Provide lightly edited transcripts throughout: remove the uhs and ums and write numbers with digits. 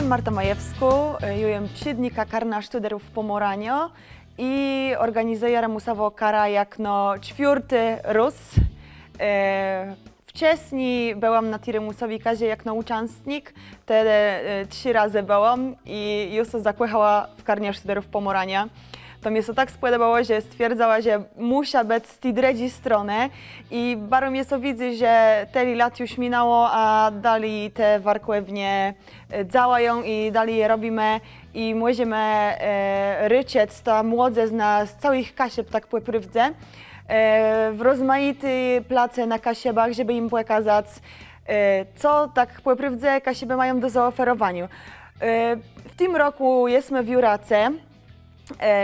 Marta Majewsku, jujem przydnika karna studerów w Pomoranio i organizuję remusowo kara jak no czwarty rus. Wcześniej byłam na tej remusowej kazie jak no uczestnik, wtedy 3 razy byłam i już zakłechała w karnie studerów Pomorania. To mnie to tak spodobało, że stwierdzała, że muszę być z tej drugiej strony i bardzo mnie to widzę, że tyle lat już minęło, a dalej te warkłewnie działają i dalej je robimy i możemy ryczeć ta młodzież z całych Kasieb tak po prawdzie w rozmaite place na Kasiebach, żeby im pokazać, co tak po prawdzie Kasieby mają do zaoferowania. W tym roku jesteśmy w Jurace.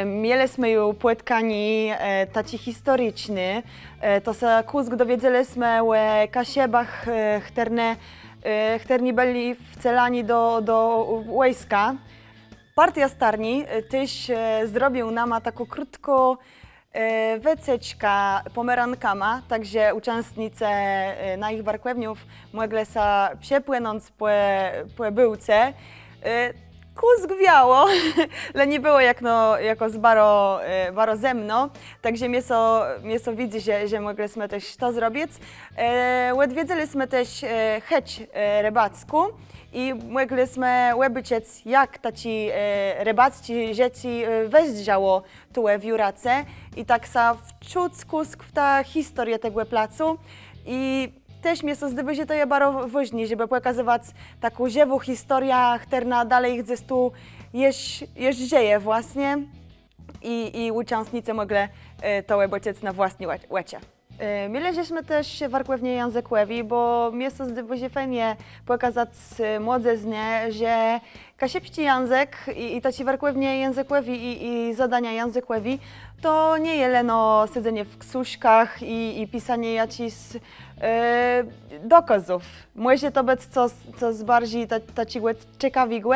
Mieliśmy już płytkani taci historyczny, to se kusk dowiedzieliśmy o Kasiebach, którzy byli wcelani do wojska. Partia Starni też zrobił nam taką krótką wycieczkę pomerankama, także uczestnicy na ich warkłewniów mogli się przepłynąć po byłce. Kusk wiało, ale nie było jako z baro zemno, także mnie so widzi, że mogliśmy też to zrobić. Odwiedziliśmy też chęć rybacką i mogliśmy obyczyć, jak taci rybaccy dzieci wjeżdżało tu w Jurace i tak sa wczuć kusk w ta historię tego placu. I też mnie to zdaje, że to jest bardzo ważne, żeby pokazywać taką żywą historię, która dalej gdzieś tu jest dzieje właśnie i uczestnicy mogli to obyczyć na własnej łecie. Mieliśmy też warkłewnie językowi, bo mnie to zdaje fajnie pokazać młodzieżnie, że kasiepski język i taci warkłewnie językowi i zadania językowi to nie jest leno siedzenie w książkach i pisanie jakichś dokazów. Może to być coś bardziej takiego ciekawego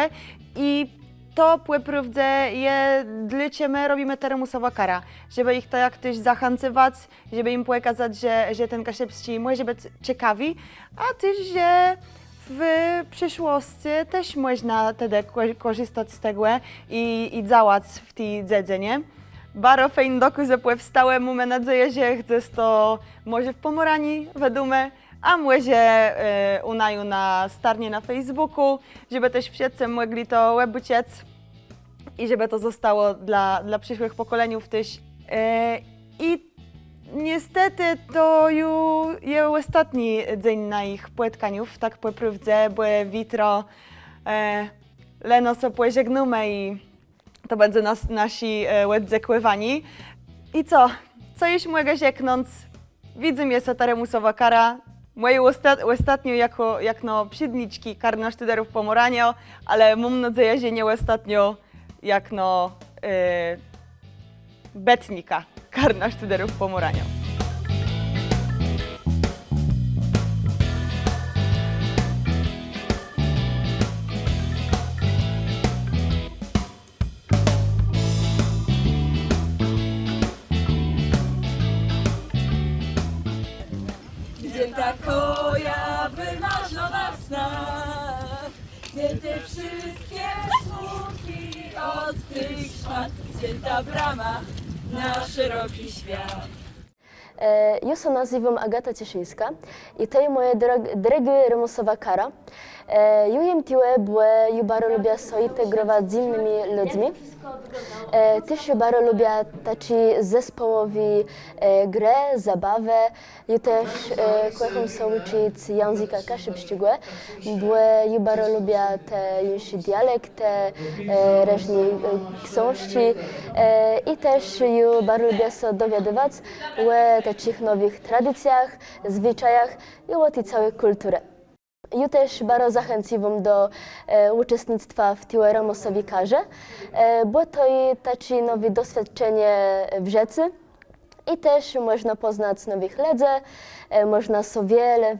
i to po prawdzie jest dla ciebie robimy ta remusowa kara, żeby ich tak też zachęciwać, żeby im pokazać, że ten kasiepski może być ciekawy, a też, że w przyszłości też można wtedy korzystać z tego i działać w tej dziedzinie. Bardzo fajny dokaz powstały, mamy nadzieję, że chcesz to może w Pomoranii, wiadomo, a może u nas na Starnie na Facebooku, żeby też wszyscy mogli to obyczyć i żeby to zostało dla przyszłych pokoleniów też. I niestety to już jest ostatni dzień na ich płytkaniów, tak po prawdzie, bo jutro leno sobie pożegnamy i to będzie nasi odzekwywani. I co już mogę rzeknąć? Widzę mnie ta remusowa kara. Moje ostatnio jak przydniczki karna studerów Pomoranio, ale mam nadzieję, że nie ostatnio jak betnika karna studerów Pomoranio. Ta koja wymarzona w snach, gdzie te wszystkie smutki od tych szmat, gdzie ta brama na szeroki świat. Я се називам Агата Тишинска и това е моя дорога ремусова кара. Юем тиле бое юбаро любя соинтегровать з innymi ludźmi. Też bardzo lubię takie zespołowe gry, zabawę i też kocham się uczyć języka kaszybskiego, bo ja bardzo lubię te inne dialekty, różne książki i też ja bardzo lubię się dowiadywać o takich nowych tradycjach, zwyczajach i o tej całej kulturze. Ja też bardzo zachęcam do uczestnictwa w tej remusowej karze, bo to jest takie nowe doświadczenie w rzece i też można poznać nowych ludzi, można się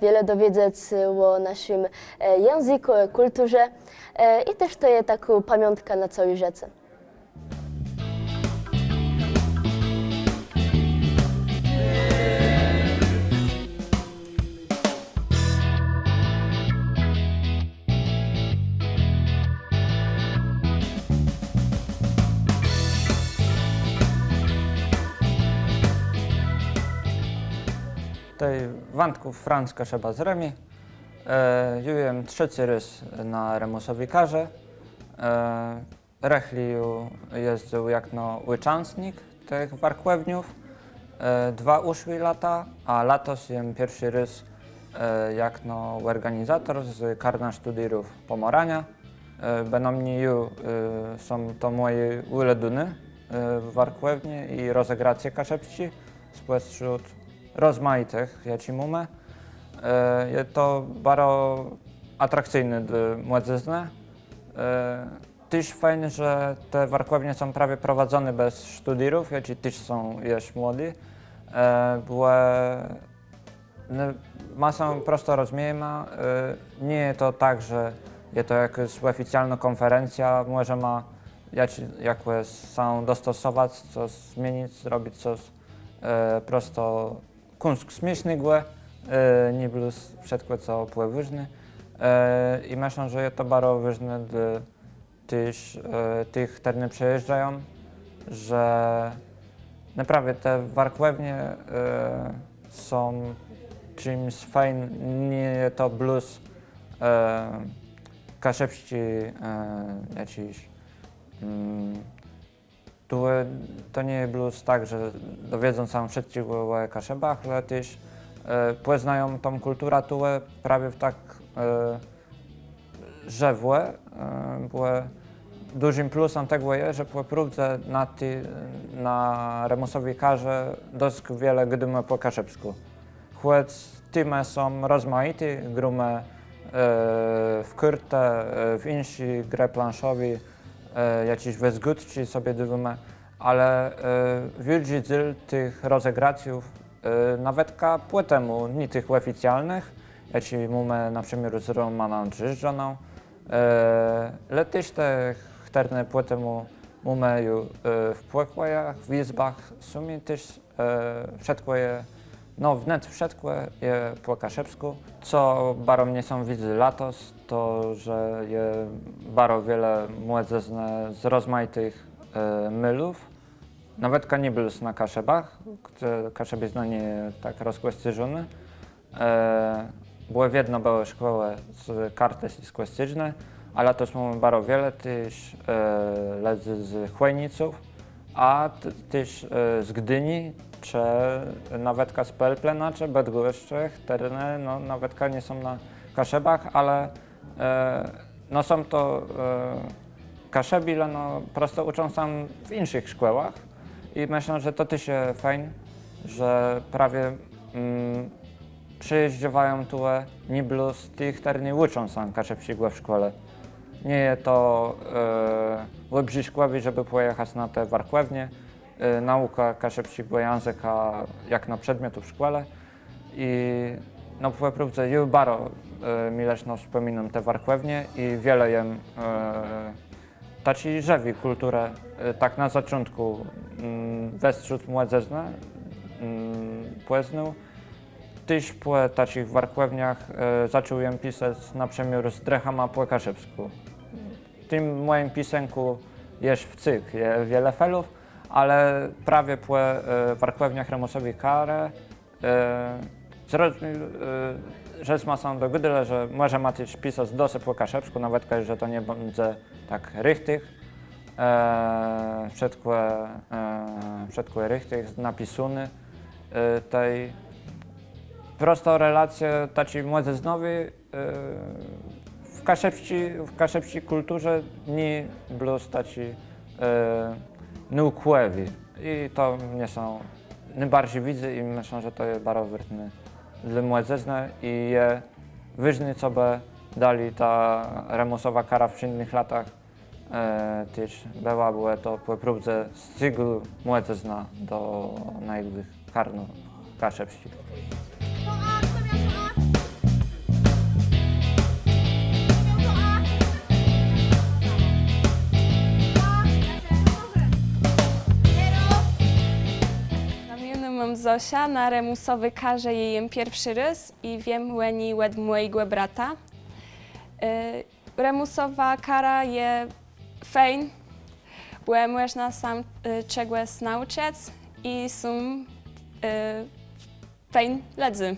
wiele dowiedzieć o naszym języku, kulturze i też to jest taka pamiątka na całej rzece. tej wandków Franz Kaszeba z Remi. Jujem trzeci rys na Remusowi karze. Rechliu jeździł jak no uczestnik tych warkłewniów. 2 uszły lata, a latos jem pierwszy rys jak no organizator z Karna Studirów Pomorania. Będą mnie są to moje uleduny w warkłewni i rozegracje kaszepści spośród rozmaitych, ja ci mówię. Jest to bardzo atrakcyjne dla młodzizny. Też fajnie, że te warkłewnie są prawie prowadzone bez studirów, ja ci też są jeszcze młodzi. Były masą prosto rozumiema. Nie jest to tak, że jest to jakaś oficjalna konferencja, może ma jakieś są dostosować, coś zmienić, zrobić coś prosto kunst śmiesznego, nie plus wszystko co pływyżny. I myślę, że jest to bardzo ważne dla tych, którzy przejeżdżają, że naprawdę te warkłewnie są czymś fajnym, nie jest to blues kaszepści jakiś. To nie jest blues tak, że dowiedzą sam wszystkich o kaszebach, ale też poznają tą kulturę tu prawie w tak żewłe. Dużym plusem tego jest, że po próbce na Remusowej karze dość wiele gdymy po kaszepsku. Choć tymy są rozmaite, grumy w kurte, w insi grę planszowej, jakiś wezgódci sobie dywimy, ale wielki dziel tych rozegracjów nawet po temu, nie tych oficjalnych, jak ci mówimy na przykład z Romaną Drzyżdżoną, ale też te chterne po temu mówimy w płekłajach, w izbach, w sumie też wszystko je, no wnet wszystko je po kaszepsku. Co bardzo mnie są widzę latos, to że je bardzo wiele młodzizny z rozmaitych mylów. Nawet nie był na kaszebach, gdzie kaszeb jest nie tak rozkłestyżony. Były w jedno były szkoły z kartes i skłestyżne, ale też mamy bardzo wiele też leży z Chłejniców, a też z Gdyni, czy nawet z Pelplena, czy Bydgoszczy, tereny, no nawet nie są na kaszebach, ale no są to kaszebi, ale no prosto uczą się w innych szkołach. I myślę, że to też jest fajne, że prawie przyjeżdżają tu nie z tych, którzy nie uczą się kaszepskiego w szkole. Nie jest to lepszy szkoły, żeby pojechać na te warkłewnie. Nauka kaszepskiego języka jak na przedmiotu w szkole. I no po próbce już bardzo mileśnie wspominam te warkłewnie i wiele jem taci żywi kulturę, tak na początku wśród młodzizny poznał. Też po takich warkłewniach zacząłem pisać na przykład z drechama po kaszepsku. W tym moim pisenku jest w cyk, jest wiele felów, ale prawie po warkłewniach Remusowej kary rzecz ma są do gdy, że może ma też pisać dosyć po kaszepsku, nawet że to nie będzie tak rychtych. Wszystko rychtych, napisuny tej prosto relacje takiej młodziznowej w kaszepskiej kulturze nie blues taci naukłowi. I to mnie są najbardziej widzę i myślę, że to jest bardzo ważne dla młodzizny i je ważne, co by dali ta Remusowa kara w innych latach. Też była to po próbce styglu młodzizna do najgłych karno kaszepskich. Mam Zosia, na Remusowej karze jem pierwszy rys i wiem łeni łed mojego brata. Remusowa kara je fajn, bo można sam czegoś nauczyć i są Fejn ledzy.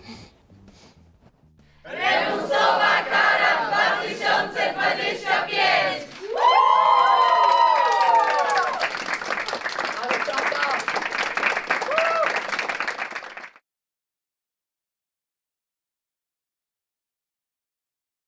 Remusowa kara 2020